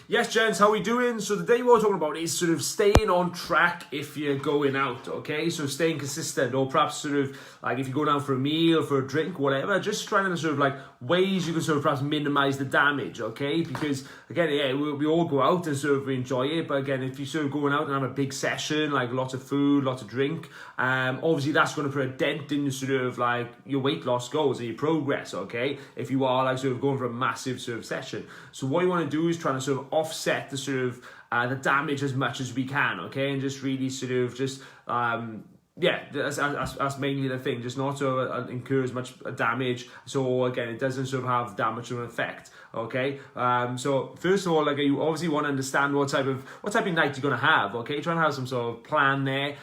Yes, gents, how we doing? So today what we're talking about is sort of staying on track if you're going out, okay? So staying consistent, or perhaps sort of like if you're going out for a meal, for a drink, whatever, just trying to sort of like ways you can sort of perhaps minimize the damage, okay? Because again, yeah, we all go out and sort of enjoy it, but again, if you're sort of going out and have a big session, like lots of food, lots of drink, obviously that's going to put a dent in sort of like your weight loss goals and your progress, okay? If you are like sort of going for a massive sort of session. So what you want to do is try to sort of offset the sort of the damage as much as we can, okay? And just really sort of just yeah, that's mainly the thing, just not to incur as much damage, so again it doesn't sort of have that much of an effect, okay? So first of all, like, you obviously want to understand what type of night you're going to have, okay? Try and have some sort of plan there.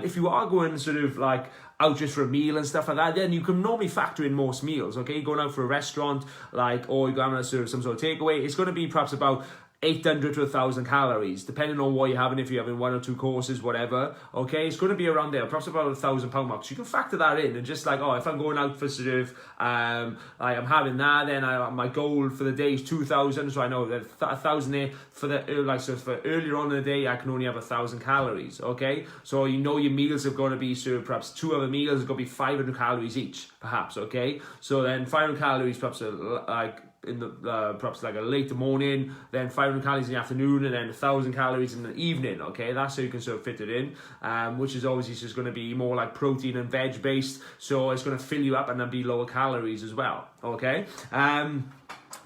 If you are going sort of like out just for a meal and stuff like that, then you can normally factor in most meals, okay? You're going out for a restaurant, like, or you're going to sort of some sort of takeaway, it's going to be perhaps about 800 to 1,000 calories, depending on what you're having, if you're having 1 or 2 courses, whatever, okay? It's going to be around there, perhaps about £1,000 mark. So you can factor that in and just like, oh, if I'm going out for sort of, like I'm having that, then my goal for the day is 2,000, so I know that 1,000 there for the, like, so for earlier on in the day, I can only have 1,000 calories, okay? So you know your meals are going to be sort of perhaps 2 other meals are going to be 500 calories each, perhaps, okay? So then 500 calories, perhaps like, in the perhaps like a late morning, then 500 calories in the afternoon, and then 1,000 calories in the evening, okay? That's how you can sort of fit it in, which is obviously just going to be more like protein and veg based, so it's going to fill you up and then be lower calories as well, okay?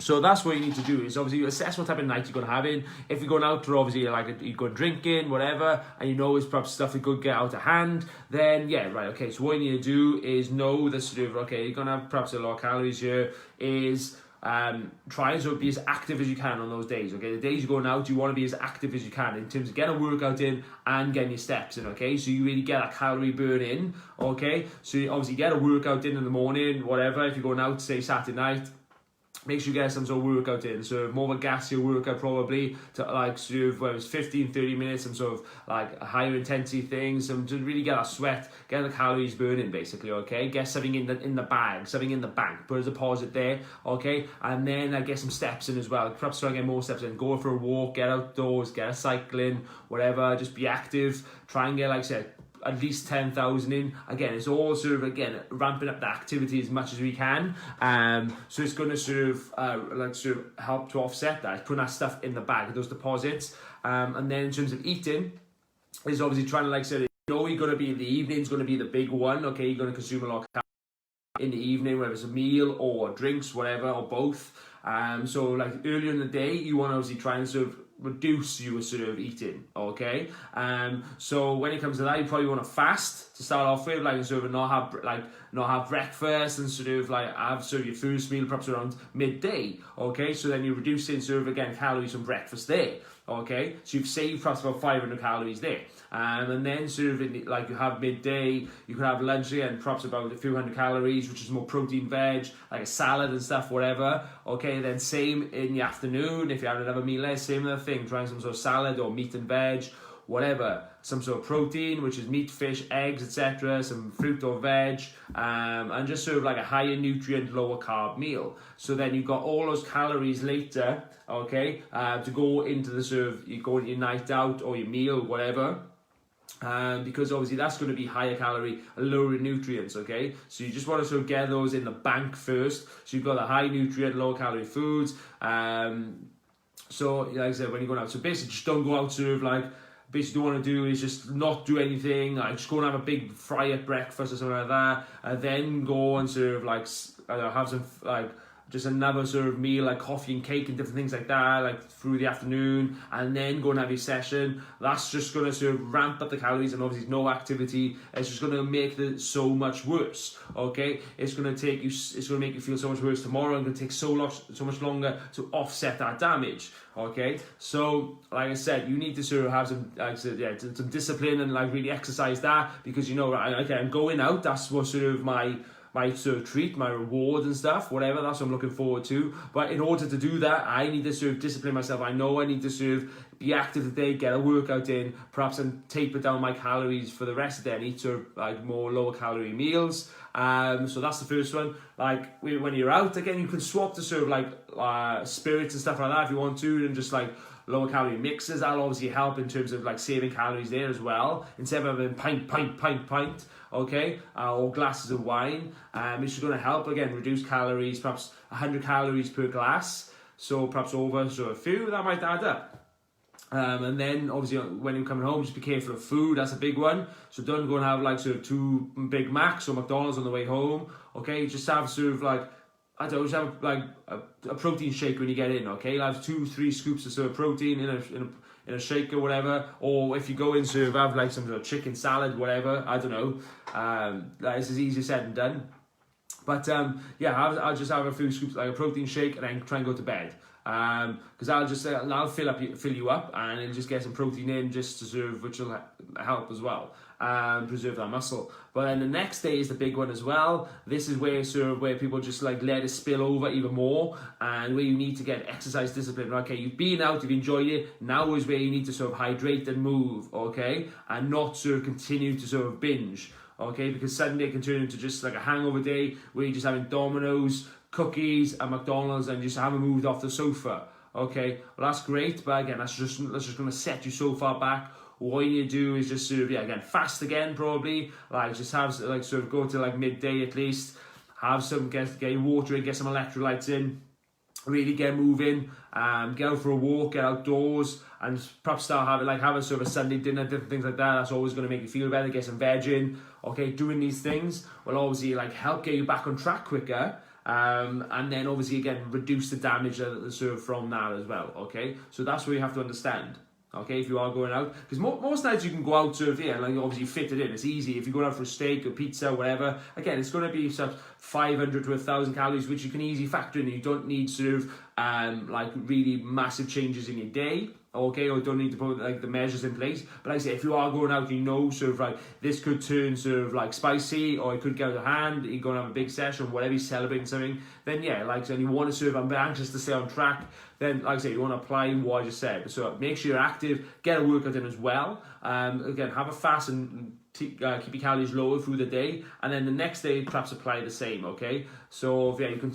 So that's what you need to do, is obviously assess what type of night you're going to have in. If you're going out for obviously like you go drinking, whatever, and you know it's perhaps stuff that could get out of hand, then yeah, right, okay, so what you need to do is know that sort of, okay, you're going to have perhaps a lot of calories here, is try and sort of be as active as you can on those days, okay? The days you're going out, you want to be as active as you can in terms of getting a workout in and getting your steps in, okay? So you really get a calorie burn in, okay? So you obviously get a workout in the morning, whatever. If you're going out, say Saturday night, make sure you get some sort of workout in, so more of a gassier workout probably, to like sort of, whether it's 15-30 minutes, some sort of like a higher intensity thing, some to really get a sweat, get the calories burning basically, okay? Get something in the bag, something in the bank, put a deposit there, okay? And then get some steps in as well, perhaps try and get more steps in, go for a walk, get outdoors, get a cycling, whatever, just be active, try and get, like I said, at least 10,000 in. Again, it's all sort of, again, ramping up the activity as much as we can. So it's going to sort of help to offset that, putting that stuff in the bag, those deposits. And then in terms of eating, is obviously trying to, like I said, you know, you're going to be in the evening, it's going to be the big one, okay? You're going to consume a lot of calories in the evening, whether it's a meal or drinks, whatever, or both. So like earlier in the day, you want to obviously try and sort of reduce your sort of eating, okay? So when it comes to that, you probably want to fast to start off with, like sort of not have breakfast and sort of like have sort of your first meal perhaps around midday, okay? So then you're reducing sort of, again, calories from breakfast there, okay? So you've saved perhaps about 500 calories there. And then sort of like you have midday, you can have lunch again, perhaps about a few hundred calories, which is more protein, veg, like a salad and stuff, whatever, okay? Then same in the afternoon, if you have another meal there, same other thing, trying some sort of salad or meat and veg, whatever, some sort of protein, which is meat, fish, eggs, etc., some fruit or veg, and just sort of like a higher nutrient, lower carb meal. So then you've got all those calories later, okay, to go into the sort of, you go into your night out or your meal, whatever, because obviously that's going to be higher calorie, lower nutrients, okay? So you just want to sort of get those in the bank first, so you've got the high nutrient, low calorie foods. So like I said, when you're going out, so basically just don't go out sort of like, basically what you want to do is just not do anything, like just go and have a big fry at breakfast or something like that, and then go and sort of like have some like just another sort of meal, like coffee and cake and different things like that, like through the afternoon, and then go and have your session. That's just going to sort of ramp up the calories, and obviously no activity. It's just going to make it so much worse, okay? It's going to make you feel so much worse tomorrow, and going to take so much longer to offset that damage, okay? So, like I said, you need to sort of have some, like I said, yeah, some discipline and like really exercise that, because you know, okay, I'm going out, that's what sort of my sort of treat, my reward and stuff, whatever, that's what I'm looking forward to. But in order to do that, I need to sort of discipline myself. I know I need to sort of be active today, get a workout in, perhaps, and taper down my calories for the rest of the day and eat sort of like more lower calorie meals. So that's the first one. Like when you're out, again, you can swap to sort of like spirits and stuff like that if you want to, and just like lower calorie mixes, that'll obviously help in terms of like saving calories there as well. Instead of having pint, okay, or glasses of wine, it's just going to help again reduce calories, perhaps 100 calories per glass. So perhaps over so a few, that might add up. And then obviously when you're coming home, just be careful of food. That's a big one. So don't go and have like sort of 2 Big Macs or McDonald's on the way home. Okay, just have sort of like, I don't know, just have like a protein shake when you get in. Okay, you'll have 2-3 scoops of sort of protein in a shake or whatever. Or if you go in, sort of have like some sort of chicken salad, whatever. I don't know. That is as easy said and done. But yeah, I'll just have a few scoops, like a protein shake, and then try and go to bed. Because I'll fill you up, and it'll just get some protein in, just to sort of, which will help as well, preserve that muscle. But then the next day is the big one as well. This is where people just like let it spill over even more, and where you need to get exercise discipline. Okay, you've been out, you've enjoyed it. Now is where you need to sort of hydrate and move, okay, and not sort of continue to sort of binge. Okay, because Sunday can turn into just like a hangover day where you're just having Domino's, cookies, and McDonald's, and you just haven't moved off the sofa. Okay, well that's great, but again, that's just going to set you so far back. What you need to do is just sort of, again, fast again probably. Like just have like sort of go to like midday at least. Have some get your water in, get some electrolytes in. Really get moving, get out for a walk, get outdoors, and perhaps start have a sort of a Sunday dinner, different things like that. That's always going to make you feel better. Get some veg in. Okay, doing these things will obviously like help get you back on track quicker, and then obviously again reduce the damage sort of from that as well. Okay, so that's what you have to understand. Okay, if you are going out, because most nights you can go out sort of, like obviously fit it in. It's easy if you go out for a steak or pizza, whatever. Again, it's going to be sort of 500 to 1,000 calories, which you can easily factor in. You don't need sort of like really massive changes in your day. Okay, or don't need to put like the measures in place. But like I say, if you are going out, you know sort of like this could turn sort of like spicy, or it could get out of hand. You're going to have a big session, whatever, you're celebrating something. Then yeah, like so, and you want to sort of, I'm anxious to stay on track. Then like I say, you want to apply what I just said. So make sure you're active, get a workout in as well. Again, have a fast and keep your calories lower through the day, and then the next day perhaps apply the same. Okay, so yeah, you can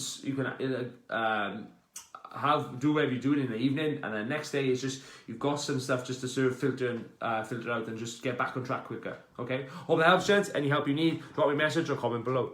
do whatever you're doing in the evening, and then next day is just you've got some stuff just to sort of filter out and just get back on track quicker. Okay, hope that helps, gents. Any help you need, drop me a message or comment below.